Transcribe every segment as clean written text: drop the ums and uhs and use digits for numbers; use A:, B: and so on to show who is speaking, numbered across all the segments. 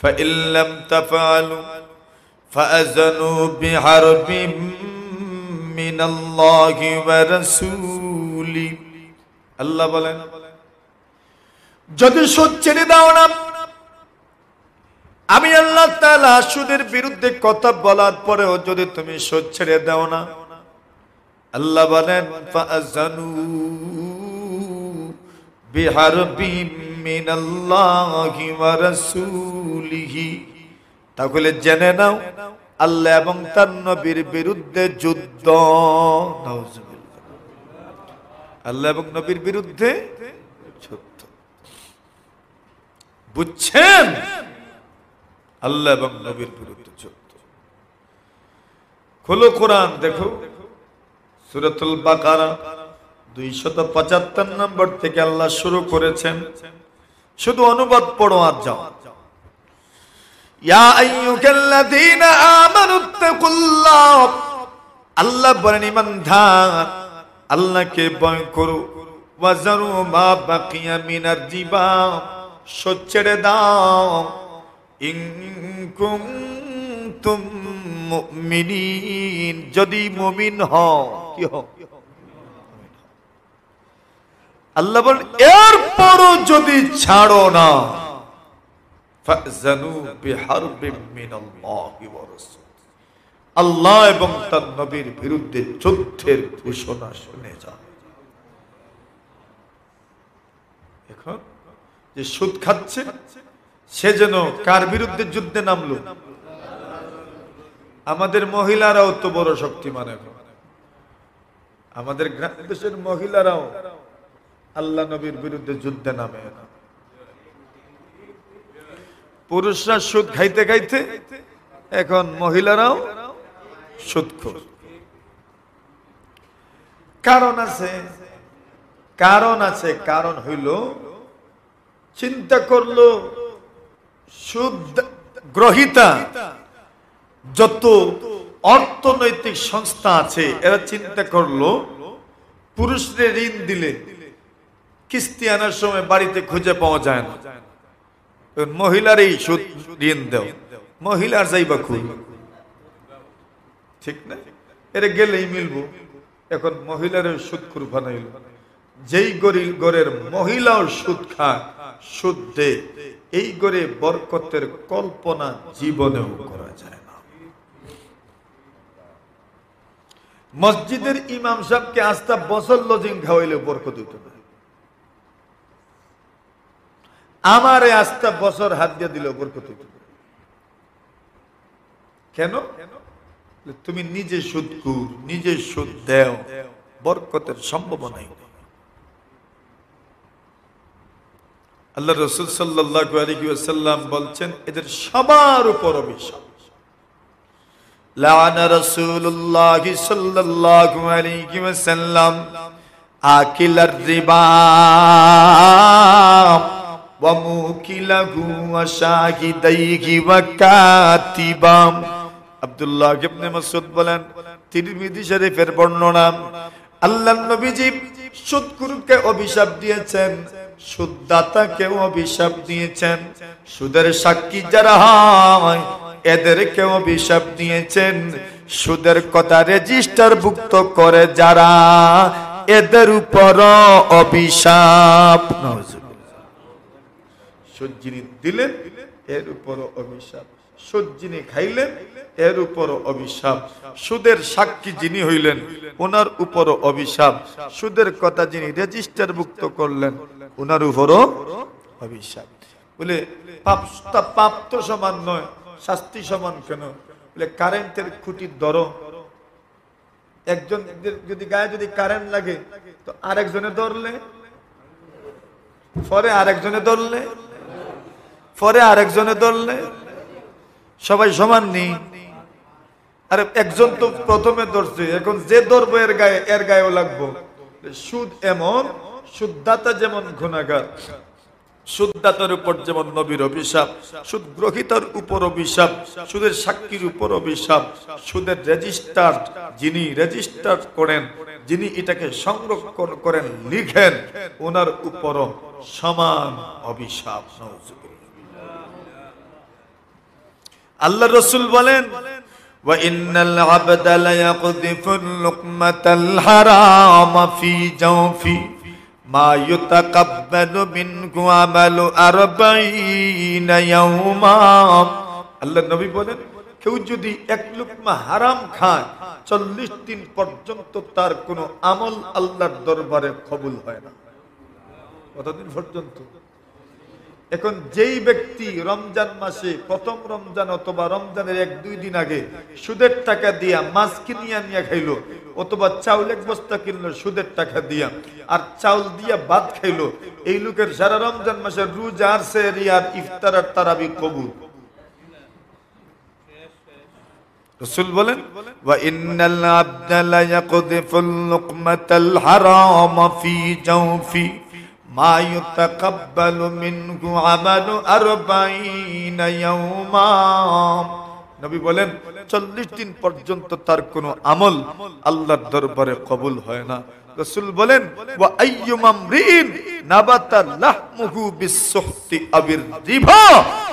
A: فإن لم تفعلوا فأذنوا بحرب من الله ورسوله আল্লাহ বলেন যদি সুদ ছেড়ে দাও না, আমি আল্লাহ তাআলা সুদের বিরুদ্ধে কথা বলার পরেও যদি তুমি সুদ ছেড়ে দাও না, আল্লাহ বলেন ফাআযানু বিহারবিম মিনাল্লাহি ওয়া রাসূলিহি, তাহলে জেনে নাও আল্লাহ এবং তার নবীর বিরুদ্ধে যুদ্ধ। নাউজুবিল্লাহ। আল্লাহ এবং নবীর বিরুদ্ধে যুদ্ধ, বুঝছেন? আল্লাহ এবং নবীর বিরুদ্ধে যুদ্ধ। খোলো কোরআন, দেখো সূরাতুল বাকারা 275 নম্বর থেকে আল্লাহ শুরু করেছেন। শুধু অনুবাদ পড়ো আর যাও। ইয়া আইয়ুহাল্লাযীনা আমানুত্তাকুল্লাহ, আল্লাহ বলেন ঈমানদার আল্লাহকে ভয় করো। ওয়াজারু মা বাকিয়া মিনার রিবা, সুদ ছেড়ে দাও। ইন কুনতুম মুমিনিন, যদি মুমিন হও। কি হও? আল্লাহ বলেন এরপরও যদি ছাড়ো না, ফাযানু বিহারবিম মিনাল্লাহি ওয়া রাসূলিহি, আল্লাহ এবং তার নবীর বিরুদ্ধে যুদ্ধের ঘোষণা শুনে যাও। এখন যে সুদ খাচ্ছে সে যেন কার বিরুদ্ধে যুদ্ধে নামলো? আমাদের মহিলারাও তো বড় শক্তিমান। এখন আমাদের দেশের মহিলারাও আল্লাহ নবীর বিরুদ্ধে যুদ্ধে নামে না। পুরুষরা সুদ খাইতে খাইতে এখন মহিলারাও সুদখোর। কারণ আছে, কারণ আছে। কারণ হইল চিন্তা করলো সুদ গ্রহীতা যত অর্থনৈতিক সংস্থা আছে এরা চিন্তা করলো পুরুষদের ঋণ দিলে কিস্তি আনার সময় বাড়িতে খুঁজে পাওয়া যায় না, মহিলারই সুদ ঋণ দেও, মহিলার যাইবা খুঁজ, ঠিক না? এর গেলেই মিলবো। এখন মহিলার সুদখোর বানাইল। যেই ঘরের মহিলাও সুদ খায়, সুদ দেয়, এই ঘরে বরকতের কল্পনা জীবনেও করা যায় না। মসজিদের ইমাম সাহেবকে আস্তা বছর লজিং খাওয়াইলে বরকত হইত না, আমারে আস্তা বছর হাত দিয়ে দিল বরকত হইত না। কেন? তুমি নিজে সুদখোর, নিজে সুদ দেও, বরকতের সম্ভাবনাই নেই। আল্লাহ রাসূল সাল্লাল্লাহু আলাইহি ওয়াসাল্লাম বলছেন এদের সবার উপর অভিশাপ। লাআনা রাসূলুল্লাহ সাল্লাল্লাহু আলাইহি ওয়াসাল্লাম আকিলার রিবা ওয়া মুকিলাহু ওয়া শাহিদাইহি ওয়া কাতিবাম। আব্দুল্লাহ ইবনে মাসউদ বলেন, তিরমিজি শরীফের বর্ণনা, আল্লাহর নবীজি সুদখোরকে অভিশাপ দিয়েছেন, সুদদাতাকেও অভিশাপ দিয়েছেন, সুদের সাক্ষী যারা হয় এদেরকেও অভিশাপ দিয়েছেন, সুদের কথা রেজিস্টারভুক্ত করে যারা এদের উপরও অভিশাপ। সুদ যিনি দিলেন এর উপরও অভিশাপ, সুদ যিনি খাইলেন এর উপরও অভিশাপ, সুদের সাক্ষী যিনি হইলেন ওনার উপরও অভিশাপ, সুদের কথা যিনি রেজিস্টারভুক্ত করলেন ওনার উপরও অভিশাপ। বলে পাপ তো সমান নয়, শাস্তি সমান কেন? বলে কারেন্টের খুঁটির ধরো, একজন যদি গায়ে যদি কারেন্ট লাগে তো আরেকজনে ধরলে, পরে আরেকজনে ধরলে, পরে আরেকজনে ধরলে সবাই সমান নেই। আরে একজন তো প্রথমে ধরছে, এখন যে ধরবো এর গায়েও লাগবো। সুদ এমন, সুদদাতা যেমন গুনাহগার, সুদদাতার উপর যেমন নবীর অভিশাপ, সুদ গ্রহীতার উপর অভিশাপ, সুদের সাক্ষীর উপর অভিশাপ, সুদের রেজিস্টার যিনি রেজিস্টার করেন, যিনি এটাকে সংরক্ষণ করেন, লিখেন, ওনার উপরও সমান অভিশাপ। আল্লাহ রাসূল বলেন ওয়া ইন্নাল আবদা লা ইয়াকযিফুল লুকমাতাল হারাম ফি জাওফি মা ইউতাকাব্বালু মিনহু আমালু 40 ইয়াওমা। আল্লাহ নবী বলেন কেউ যদি এক লুকমা হারাম খায় 40 দিন পর্যন্ত তার কোনো আমল আল্লাহর দরবারে কবুল হয় না। কতদিন পর্যন্ত? এখন যেই ব্যক্তি রমজান মাসে প্রথম রমজান অথবা রমজানের 1-2 দিন আগে সুদের টাকা দিয়া মাছ কিনিয়া নিয়ে খাইলো, অথবা চাউল 1 বস্তা কিনলো সুদের টাকা দিয়া, আর চাউল দিয়া ভাত খাইলো, এই লোকের সারা রমজান মাসের রোজা আর সেহরি আর ইফতার আর তারাবি কবুল। রাসূল বলেন ওয়া ইন্নাল আবদা লা ইয়াকযিফুল লুকমাতাল হারাম ফি জাওফি মা ইউতাকাব্বালু মিনহু আমালু 40 ইয়াওমা। নবী বলেন 40 দিন পর্যন্ত তার কোনো আমল আল্লাহর দরবারে কবুল হয় না। রাসূল বলেন ওয়া আইয়ুমা আমরিন নাবাতা লাহমুহু বিস-সুহতি আবির রিবা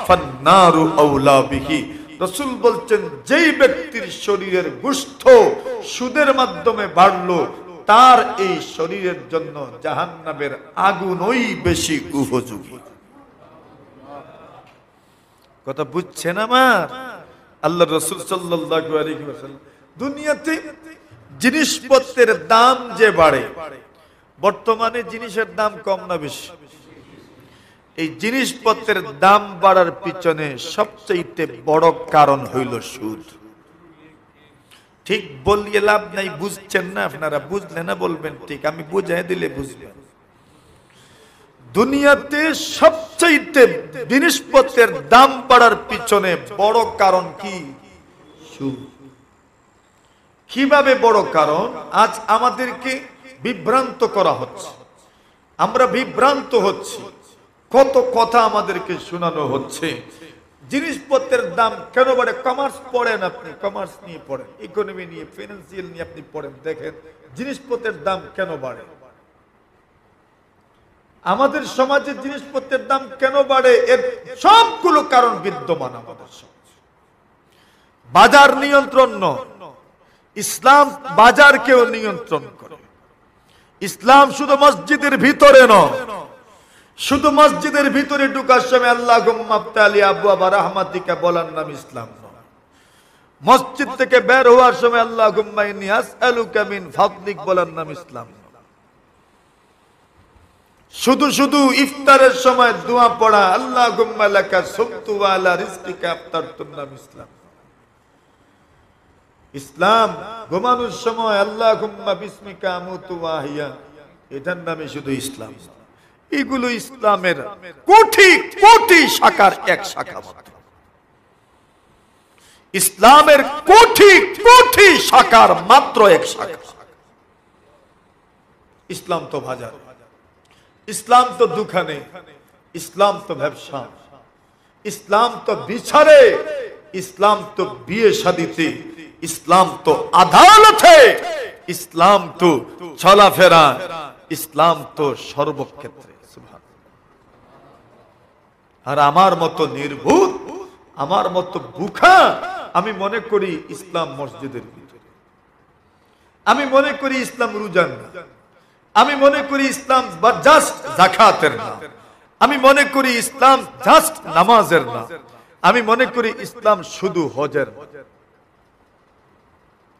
A: ফান-নারু আওলা বিহি। রাসূল বলছেন যেই ব্যক্তির শরীরের গোশত সুদের মাধ্যমে বাড়লো তার এই শরীরের জন্য জাহান্নামের আগুনই বেশি উপযোগী। কথা বুঝছেন আমার? আল্লাহ রাসূল সাল্লাল্লাহু আলাইহি ওয়াসাল্লাম দুনিয়াতে জিনিসপত্রের দাম যে বাড়ে, বর্তমানে জিনিসের দাম কম না বেশি? এই জিনিসপত্রের দাম বাড়ার পিছনে সবচেয়ে বড় কারণ হইল সুদ। ঠিক বলিয়ে লাভ নাই, বুঝছেন না আপনারা? বুঝলে না বলবেন ঠিক, আমি বুঝাই দিলে বুঝবেন। দুনিয়াতে সবচেয়ে জিনিসপত্রের দাম বাড়ার পিছনে বড় কারণ কি? সুদ। কিভাবে বড় কারণ? আজ আমাদেরকে বিভ্রান্ত করা হচ্ছে, আমরা বিভ্রান্ত হচ্ছি, কত কথা আমাদেরকে শোনানো হচ্ছে। জিনিসপত্রের দাম কেন বাড়ে? কমার্স পড়েন আপনি, কমার্স নিয়ে পড়েন, ইকোনমি নিয়ে, ফিনান্সিয়াল নিয়ে আপনি পড়েন, দেখেন জিনিসপত্রের দাম কেন বাড়ে। আমাদের সমাজে জিনিসপত্রের দাম কেন বাড়ে? এর সবগুলো কারণ বিদ্যমান আমাদের সমাজে। বাজার নিয়ন্ত্রণ নয়, ইসলাম বাজারকেও নিয়ন্ত্রণ করে। ইসলাম শুধু মসজিদের ভিতরে নয়, শুধু মসজিদের ভিতরে ঢুকার সময় আল্লাহুম্মা আফতালি আবওয়াবা রাহমাতিকা বলার নাম ইসলাম নয়। মসজিদ থেকে বের হওয়ার সময় আল্লাহুম্মা ইন্নী আসআলুকা মিন ফাদলিক বলার নাম ইসলাম নয়। শুধু শুধু ইফতারের সময় দোয়া পড়া আল্লাহুম্মা লাকা সুমতু ওয়া আলা রিজকিকা আফতারতুর নাম ইসলাম। ইসলাম ঘুমানোর সময় আল্লাহুম্মা বিসমিকা আমুতু ওয়া আহইয়া, এটার নামে শুধু ইসলাম। এগুলো ইসলামের কোটি কোটি শাখার এক শাখা মাত্র। ইসলামের কোটি কোটি শাখার মাত্র এক শাখা। ইসলাম তো বাজার, ইসলাম তো দোকানে, ইসলাম তো ব্যবসা, ইসলাম তো বিচারে, ইসলাম তো বিয়ে শাদীতে, ইসলাম তো আদালতে, ইসলাম তো চলাফেরা, ইসলাম তো সর্বক্ষেত্রে। আর আমার মতো নির্ভুল, আমার মতো বুখা, আমি মনে করি ইসলাম মসজিদের ভিতরে, আমি মনে করি ইসলাম রোজার না, আমি মনে করি ইসলাম জাস্ট যাকাতের না, আমি মনে করি ইসলাম জাস্ট নামাজের না, আমি মনে করি ইসলাম শুধু হজের।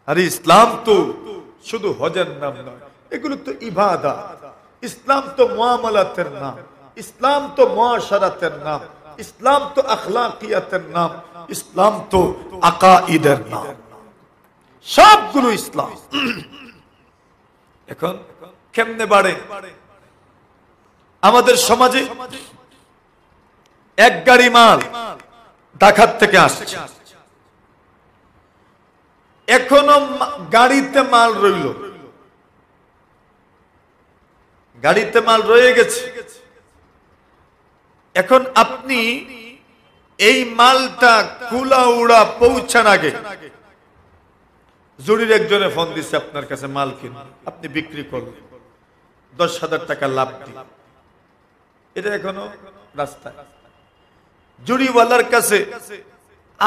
A: আর ইসলাম তো শুধু হজের নাম নয়, এগুলো তো ইবাদত। ইসলাম তো মুআমালাতের নাম, ইসলাম তো মুআশারাতের নাম, ইসলাম তো আখলাকিয়াতের নাম, ইসলাম তো আকাঈদের নাম, সবগুলো ইসলাম। এখন কেমনে বাড়ে? আমাদের সমাজে এক গাড়ি মাল ঢাকা থেকে আসছে, এখনো গাড়িতে মাল রইল, গাড়িতে মাল রয়ে গেছে। এখন আপনি এই মালটা কুলাউড়া পৌঁছান আগে জুরির একজনে ফোন দিচ্ছে আপনার কাছে মাল কিন, আপনি বিক্রি করলেন, 10,000 টাকা লাভ দিন। এটা এখনো রাস্তায়। জুরিওয়ালার কাছে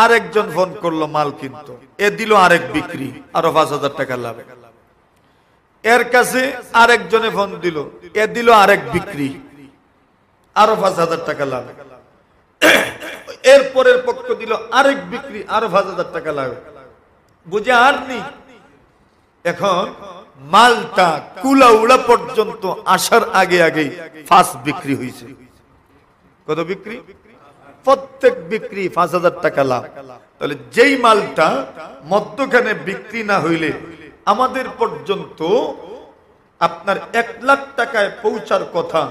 A: আরেকজন ফোন করলো মাল কিনতো, এ দিল আরেক বিক্রি, আরো 5,000 টাকা লাভ। এর কাছে আরেকজনে ফোন দিল, এ দিল আরেক বিক্রি, আরো 5,000 টাকা লাভ। এরপরের পক্ষ দিল আরেক বিক্রি, আরো 5,000 টাকা লাভ। বুঝে আর নি। এখন মালটা কুলা উড়া পর্যন্ত আসার আগে আগে ফার্স্ট বিক্রি হয়েছে। কত বিক্রি? প্রত্যেক বিক্রি 5,000 টাকা লাভ। তাহলে যেই মালটা মধ্যখানে বিক্রি না হইলে আমাদের পর্যন্ত আপনার 1 লাখ টাকায় পৌঁছার কথা,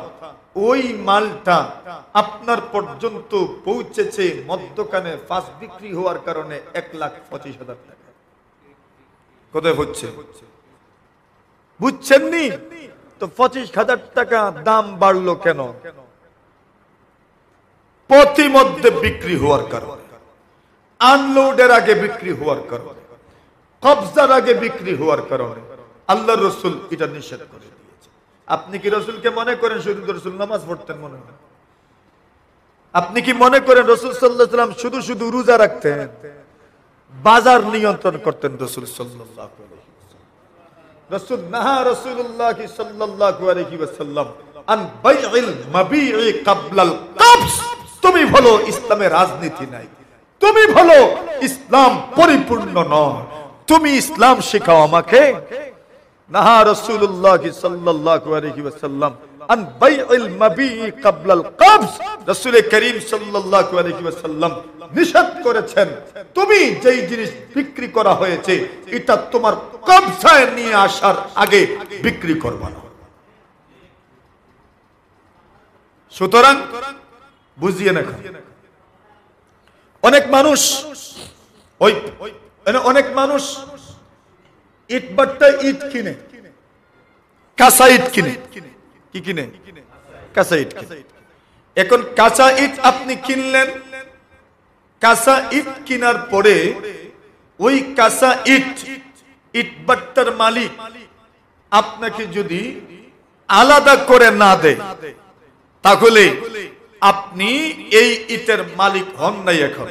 A: ওই মালটা আপনার পর্যন্ত পৌঁছেছে মধ্যখানে ফার্স্ট বিক্রি হওয়ার কারণে 1,25,000 টাকা। কোথায় হচ্ছে বুঝছেন নি? তো 25,000 টাকা দাম বাড়লো কেন? প্রতিমধ্যে বিক্রি হওয়ার কারণে, আনলোডের আগে বিক্রি হওয়ার কারণে, কবজার আগে বিক্রি হওয়ার কারণে আল্লাহর রাসূল এটা নিষেধ করে দিয়েছে। আপনি কি রাসূলকে মনে করেন শুধু রাসূল নামাজ পড়তেন মনে হয়? আপনি কি মনে করেন রাসূল সাল্লাল্লাহু আলাইহি ওয়াসাল্লাম শুধু শুধু রোজা রাখতেন? বাজার নিয়ন্ত্রণ করতেন রাসূল সাল্লাল্লাহু আলাইহি ওয়াসাল্লাম। রাসূল নাহা রাসূলুল্লাহ সাল্লাল্লাহু আলাইহি ওয়াসাল্লাম আন বাইইল মাবিই ক্বাবলাল কবজ। তুমি বলো ইসলামে রাজনীতি নাই, তুমি বলো ইসলাম পরিপূর্ণ নয়, তুমি ইসলাম শেখাও আমাকে। নাহা রাসূলুল্লাহ সাল্লাল্লাহু আলাইহি ওয়াসাল্লাম আন বাইইল মাবিই ক্বাবলাল কবজ। রাসূল করিম সাল্লাল্লাহু আলাইহি ওয়াসাল্লাম নিষেধ করেছেন তুমি যেই জিনিস বিক্রি করা হয়েছে এটা তোমার কবজায় নিয়ে আসার আগে বিক্রি করবে না। সুতরাং বুঝিয়ে না। অনেক মানুষ ইট বাট্টা ইট কিনে, কাঁচা ইট কিনে। কি কিনে? কাঁচা ইট কিনে। এখন কাঁচা ইট আপনি কিনলেন, কাঁচা ইট কেনার পরে ওই কাঁচা ইট বাট্টার মালিক আপনাকে যদি আলাদা করে না দেয় তাহলে আপনি এই ইটের মালিক হন নাই। এখন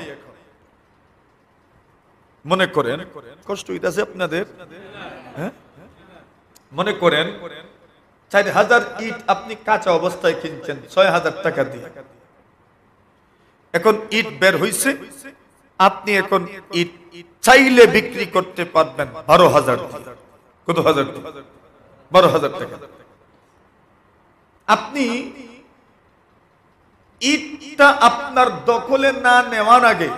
A: মনে করেন, কষ্ট হইতাছে আপনাদের, হ্যাঁ? মনে করেন 4,000 ইট আপনি কাঁচা অবস্থায় কিনছেন 6,000 টাকা দিয়ে। এখন ইট বের হইছে, আপনি এখন ইট চাইলে বিক্রি করতে পারবেন 12,000 দিয়ে। কত হাজার? 12,000 টাকা। আপনি ইটটা আপনার দখলে না নেওয়ার আগে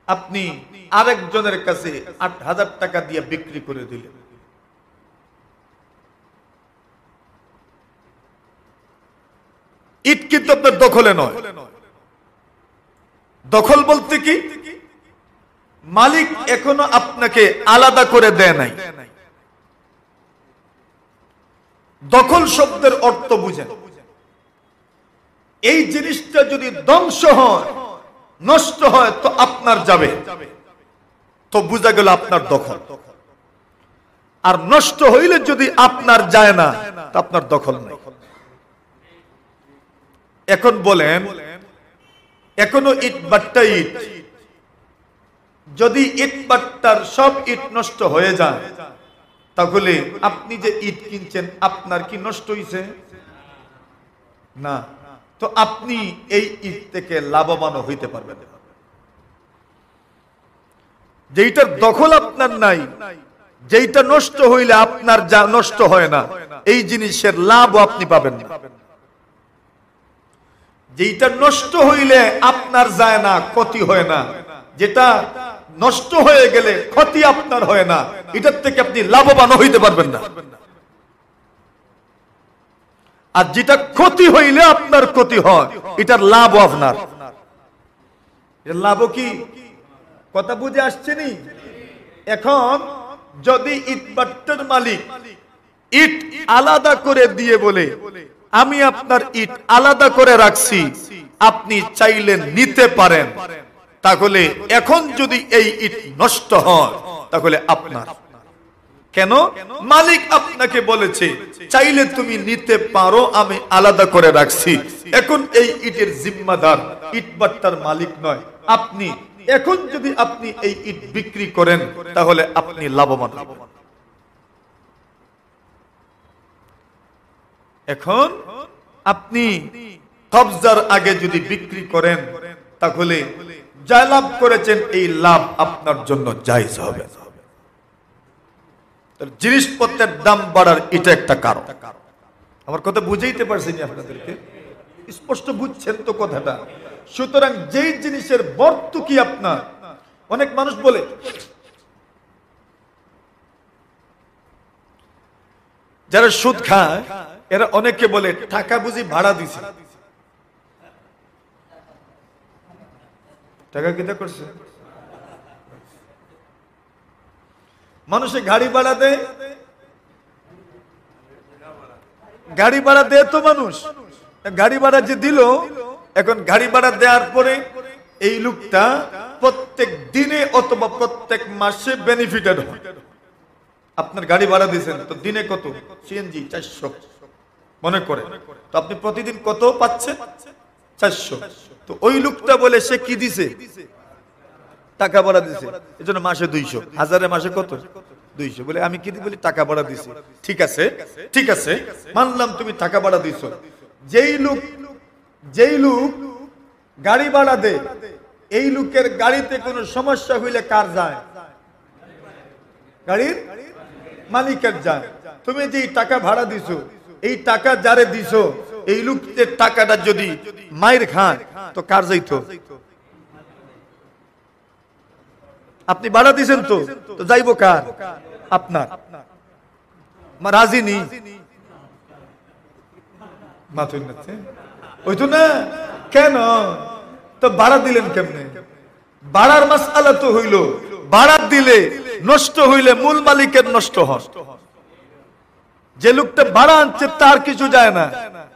A: আপনি আরেকজনের কাছে 8,000 টাকা দিয়ে বিক্রি করে দিলেন। ইট কিন্তু আপনার দখলে নয়। দখল বলতে কি? মালিক এখনো আপনাকে আলাদা করে দেয় নাই। দখল শব্দের অর্থ বুঝেন। এই জিনিসটা যদি ধ্বংস হয়, নষ্ট হয় তো আপনার যাবে, তো বুঝা গেল আপনার দখল। আর নষ্ট হইলে যদি আপনার যায় না তা আপনার দখল নেই। এখন বলেন, এখনো ইট বাট্টা ইট, যদি ইট বাট্টার সব ইট নষ্ট হয়ে যায় তাহলে আপনি যে ইট কিনছেন আপনার কি নষ্ট হইছে? না। তো আপনি এই ইট থেকে লাভবান হইতে পারবেন না। যেইটার দখল আপনার নাই, যেইটা নষ্ট হইলে আপনার যা নষ্ট হয় না, এই জিনিসের লাভও আপনি পাবেন না। যেইটা নষ্ট হইলে আপনার যায় না, ক্ষতি হয় না, যেটা নষ্ট হয়ে গেলে ক্ষতি আপনার হয় না, এটার থেকে আপনি লাভবান হইতে পারবেন না। আর যেটা ক্ষতি হইলে আপনার ক্ষতি হয়, এটার লাভও আপনার। এর লাভও কি? কথা বুঝে আসছে নি? এখন যদি ইট বাট্টার মালিক ইট আলাদা করে দিয়ে বলে আমি আপনার ইট আলাদা করে রাখছি, আপনি চাইলে নিতে পারেন, তাহলে এখন যদি এই ইট নষ্ট হয় তাহলে আপনার। কেন? মালিক আপনাকে বলেছে চাইলে তুমি নিতে পারো, আমি আলাদা করে রাখছি। এখন এই ইটের জিম্মাদার ইটভাটার মালিক নয় আপনি। এখন যদি আপনি এই ইট বিক্রি করেন তাহলে আপনি লাভবান হবেন। এখন আপনি কবজার আগে যদি বিক্রি করেন তাহলে যা লাভ করেছেন এই লাভ আপনার জন্য জায়েজ হবে। জিনিসপত্রের দাম বাড়ার এটা একটা কারণ। আমার কথা বুঝাইতে পারছেন আপনাদেরকে? স্পষ্ট বুঝছেন তো কথাটা? সুতরাং যেই জিনিসের ভর্তুকি আপনার, অনেক মানুষ বলে যারা সুদ খায় এরা অনেকে বলে টাকা বুঝি ভাড়া দিছে। টাকা কিটা করছে? মানুষে গাড়ি ভাড়া দেয়, গাড়ি ভাড়া দেয় তো মানুষ, গাড়ি ভাড়া যে দিল, এখন গাড়ি ভাড়া দেওয়ার পরে এই লোকটা প্রত্যেক দিনে অথবা প্রত্যেক মাসে বেনিফিটেড হয়। আপনার গাড়ি ভাড়া দিয়েছেন তো দিনে কত? সিএনজি 400 মনে করে, তো আপনি প্রতিদিন কত পাচ্ছেন? 400। তো ওই লোকটা বলে সে কি দিছে? টাকা ভাড়া দিছে, এজন্য মাসে 200, হাজারে মাসে কত? 200। বলে আমি কি বলি? টাকা ভাড়া দিছি। ঠিক আছে, ঠিক আছে, মানলাম তুমি টাকা ভাড়া দিছো। যেই লোক গাড়ি ভাড়া দেয়, এই লোকের গাড়িতে কোনো সমস্যা হইলে কার যায়? গাড়ির মালিকের যায়। তুমি যে টাকা ভাড়া দিছো, এই টাকা যারে দিছো, এই লোকের টাকাটা যদি মাইর খায় তো কার যাইতো? আপনি ভাড়া দিছেন তো যাইবো কার? আপনার। রাজি নি ওই তো না, কেন তো ভাড়া দিলেন কেমনে? ভাড়ার মাসআলা তো হইল ভাড়া দিলে নষ্ট হইলে মূল মালিকের নষ্ট হয়। যে লোকটা ভাড়া আনছে তার কিছু যায় না।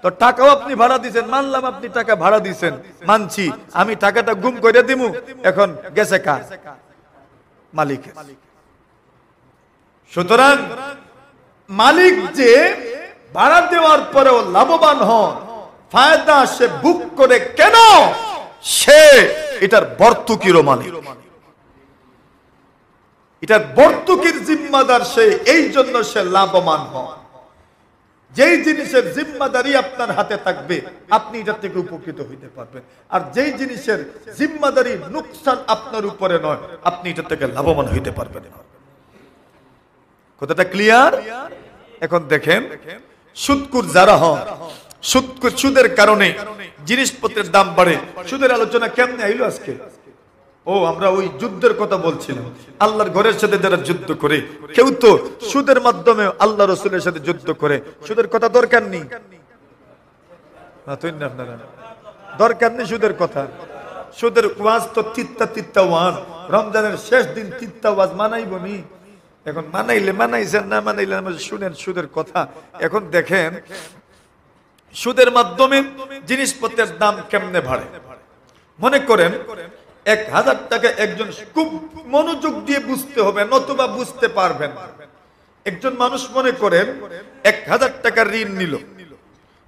A: তো টাকাও আপনি ভাড়া দিছেন, মানলাম আপনি টাকা ভাড়া দিছেন, মানছি, আমি টাকাটা গুম করে দিমু, এখন গেছে কার? মালিকের। সুতরাং মালিক যে ভাড়া দেওয়ার পরেও লাভবান হন, ফায়দা সে বুক করে, কেন? সে এটার ভর্তুকিরও মালিক, এটার ভর্তুকির জিম্মাদার সে, এই জন্য সে লাভবান হন। যেই জিনিসের জিম্মাদারি আপনার হাতে থাকবে আপনি এটা থেকে উপকৃত হইতে পারবেন, আর যেই জিনিসের জিম্মাদারি নুকসান আপনার উপরে নয় আপনি এটা থেকে লাভবান হইতে পারবেন। কথাটা ক্লিয়ার? এখন দেখেন, সুদখোর যারা হন, সুদের কারণে জিনিসপত্রের দাম বাড়ে। সুদের আলোচনা কেমনে আইলো আজকে? ও আমরা ওই যুদ্ধের কথা বলছিলাম। আল্লাহর ঘরের সাথে যারা যুদ্ধ করে, কেউ তো সুদের মাধ্যমে আল্লাহ রসুলের সাথে যুদ্ধ করে। সুদের কথা দরকার নেই, দরকার নেই সুদের কথা। সুদের ওয়াজ তো তিত্তা ওয়াজ, রমজানের শেষ দিন তিত্তা ওয়াজ মানাইব নি? এখন মানাইলে মানাইছেন, না মানাইলে শুনেন সুদের কথা। এখন দেখেন সুদের মাধ্যমে জিনিসপত্রের দাম কেমনে বাড়ে। মনে করেন 1000 টাকা একজন খুব মনোযোগ দিয়ে বুঝতে হবে, নতুবা বুঝতে পারবেন। একজন মানুষ মনে করেন 1000 টাকা ঋণ নিল।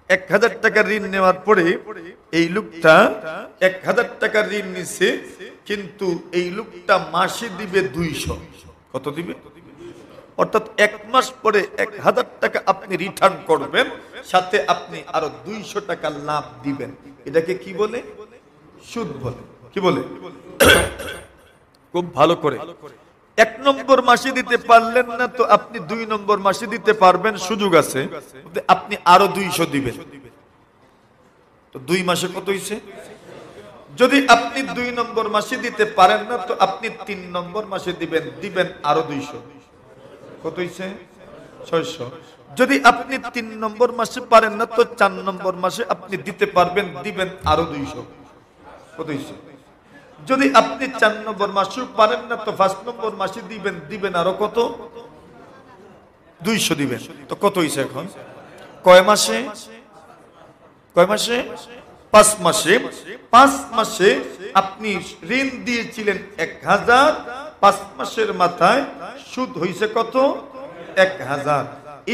A: 1000 টাকা ঋণ নেওয়ার পরে এই লোকটা 1000 টাকা ঋণ নিছে, কিন্তু এই লোকটা মাসে দিবে 200। কত দিবে? অর্থাৎ 1 মাস পরে 1000 টাকা আপনি রিটার্ন করবেন, সাথে আপনি আরো 200 টাকা লাভ দিবেন। এটাকে কি বলে? সুদ বলে। কি বলে? খুব ভালো করে 1 নম্বর মাসে দিতে পারলেন না তো আপনি 2 নম্বর মাসে দিতে পারবেন, সুযোগ আছে, আপনি আরো 200 দিবেন। তো 2 মাসে কত হইছে? যদি আপনি 2 নম্বর মাসে দিতে পারেন না তো আপনি 3 নম্বর মাসে দিবেন আরো 200। কত হইছে? 600। যদি আপনি 3 নম্বর মাসে পারেন না তো 4 নম্বর মাসে আপনি দিতে পারবেন, দিবেন আরো 200। কত হইছে? যদি আপনি 4 নম্বর মাসে পারেন না তো 5 নম্বর মাসে দিবেন আরো কত? 200 দিবেন। তো কত হইছে এখন? কয় মাসে? 5 মাসে। 5 মাসে আপনি ঋণ দিয়েছিলেন 1000, 5 মাসের মাথায় সুদ হইছে কত? 1000।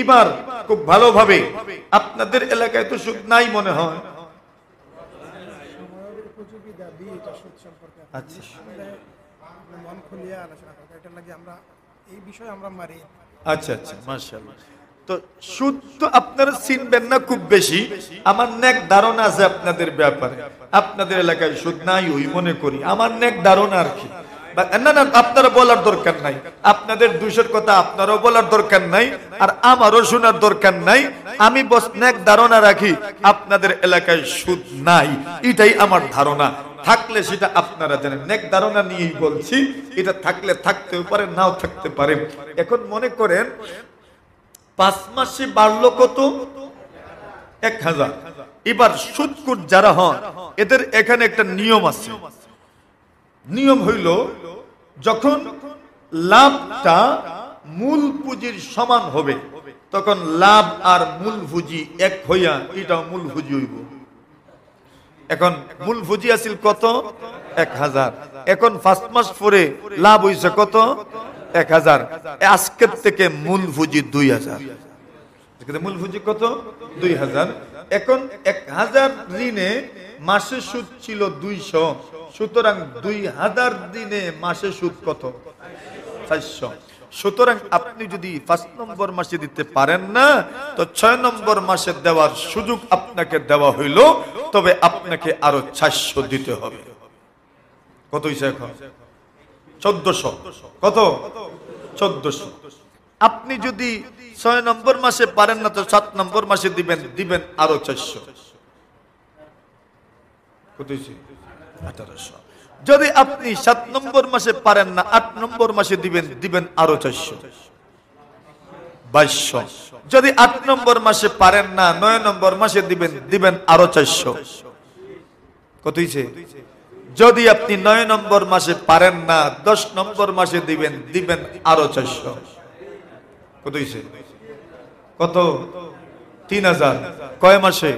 A: এবার খুব ভালোভাবে, আপনাদের এলাকায় তো সুদ নাই মনে হয়। আচ্ছা, আচ্ছা আচ্ছা, মাশাআল্লাহ। তো সুদ তো আপনারা চিনবেন না খুব বেশি, আমার নেক ধারণা আছে আপনাদের ব্যাপারে। আপনাদের এলাকায় সুদ নাই ওই মনে করি, আমার নেক ধারণা আর কি। না না, আপনারা বলার দরকার নাই, আপনাদের 200 কথা আপনারও বলার দরকার নাই, আর আমারও শোনার দরকার নাই। আমি বস নেক ধারণা রাখি আপনাদের এলাকায় সুদ নাই, এটাই আমার ধারণা। থাকলে সেটা আপনারা জানেন, নেক ধারণা নিয়েই বলছি। এটা থাকলে থাকতেও পারে, নাও থাকতে পারে। এখন মনে করেন 5 মাসে বাড়লো কত? 1000। এবার সুদকুট যারা হন এদের এখানে একটা নিয়ম আছে। নিয়ম হইল, যখন লাভটা মূল পুঁজির সমান হবে তখন লাভ আর মূল পুঁজি এক হইয়া এটা মূল পুঁজি হইব। এখন মূল পুঁজি আছিল কত? 1000। এখন 5 মাস পরে লাভ হইছে কত? 1000। আজকের থেকে মূল পুঁজি 2000। মূল পুঁজি কত? 2000। এখন 1000 ঋণে মাসে সুদ ছিল 200, সুতরাং 2000 দিনে মাসে সুদ কত? 400। সুতরাং আপনি যদি 5 নম্বর মাসে দিতে পারেন না, তো 6 নম্বর মাসে দেওয়ার সুযোগ আপনাকে দেওয়া হইল, তবে আপনাকে আরো 400 দিতে হবে। কত হইছে এখন? 1400। কত? 1400। আপনি যদি 6 নম্বর মাসে পারেন না, তো 7 নম্বর মাসে দিবেন আরো 400। কত হইছে? 1800। যদি আপনি 7 নম্বর মাসে পারেন না, 8 নম্বর মাসে দিবেন আরো 400, 2200। যদি 8 নম্বর মাসে পারেন না, 9 নম্বর মাসে দিবেন আরো 400। কত হইছে? যদি আপনি 9 নম্বর মাসে পারেন না, 10 নম্বর মাসে দিবেন আরো 400। কত হইছে? কত? 3000। কয় মাসে?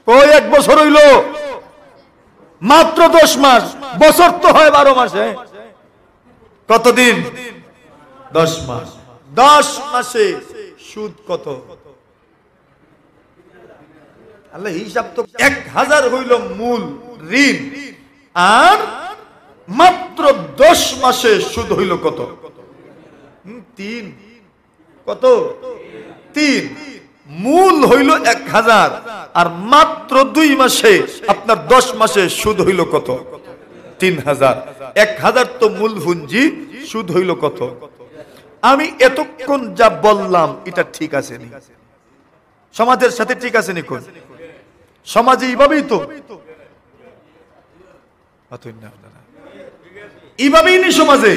A: কয় 1 বছর হইল? মাত্র 10 মাস। বছর তো হয় 12 মাসে। কতদিন? 10 মাস। 10 মাসে সুদ কত? আল্লাহ হিসাব তো 1000 হইল মূল ঋণ, আর মাত্র 10 মাসে সুদ হইল কত? 3। কত? 3। মূল হইল 1000, আর মাত্র 2 মাসে আপনার 10 মাসে সুদ হইল কত? 3000। 1000 তো মূল পুঁজি, সুদ হইল কত? আমি এতক্ষণ যা বললাম এটা ঠিক আছে নি? সমাজের সাথে ঠিক আছে নি? কোন সমাজে এইভাবেই তো, এইভাবেই নি সমাজে।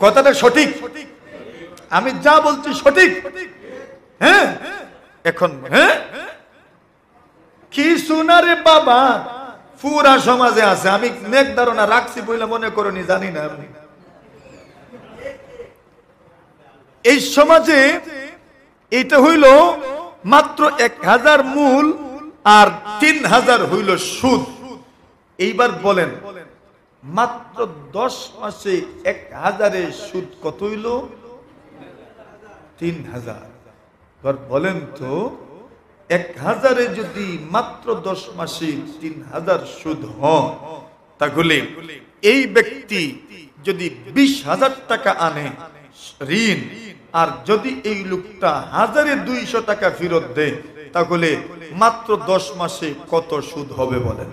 A: কথাটা সঠিক, আমি যা বলছি সঠিক। হ্যাঁ, এখন হ্যাঁ কি শোনারে বাবা, পুরা সমাজে আছে। আমি নেক ধারণা রাখছি বলে মনে করনি, জানি না। আপনি এই সমাজে এটা হইল মাত্র 1000 মূল আর 3000 হইল সুদ। এইবার বলেন, মাত্র 10 মাসে 1000 সুদ কত হইল? 3000। বলেন তো, 1000 যদি মাত্র 10 মাসে 3000 সুদ হয়, তাহলে এই ব্যক্তি যদি 20,000 টাকা আনে ঋণ, আর যদি এই লোকটা 1200 টাকা ফেরত দেয়, তাহলে মাত্র 10 মাসে কত সুদ হবে বলেন?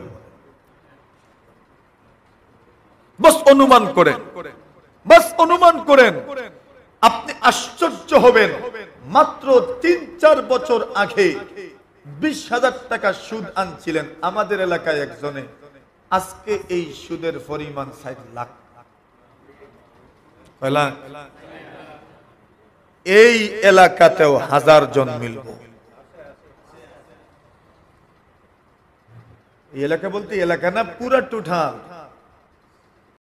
A: বস অনুমান করেন, বস অনুমান করেন। আপনি আশ্চর্য হবেন, মাত্র 3-4 বছর আগে 20,000 টাকা সুদ আনছিলেন আমাদের এলাকায় একজনে, আজকে এই সুদের পরিমাণ 60 লাখ। এই এলাকাতেও 1000 জন মিলব। এই এলাকা বলতে এলাকা না, পুরা টোটাল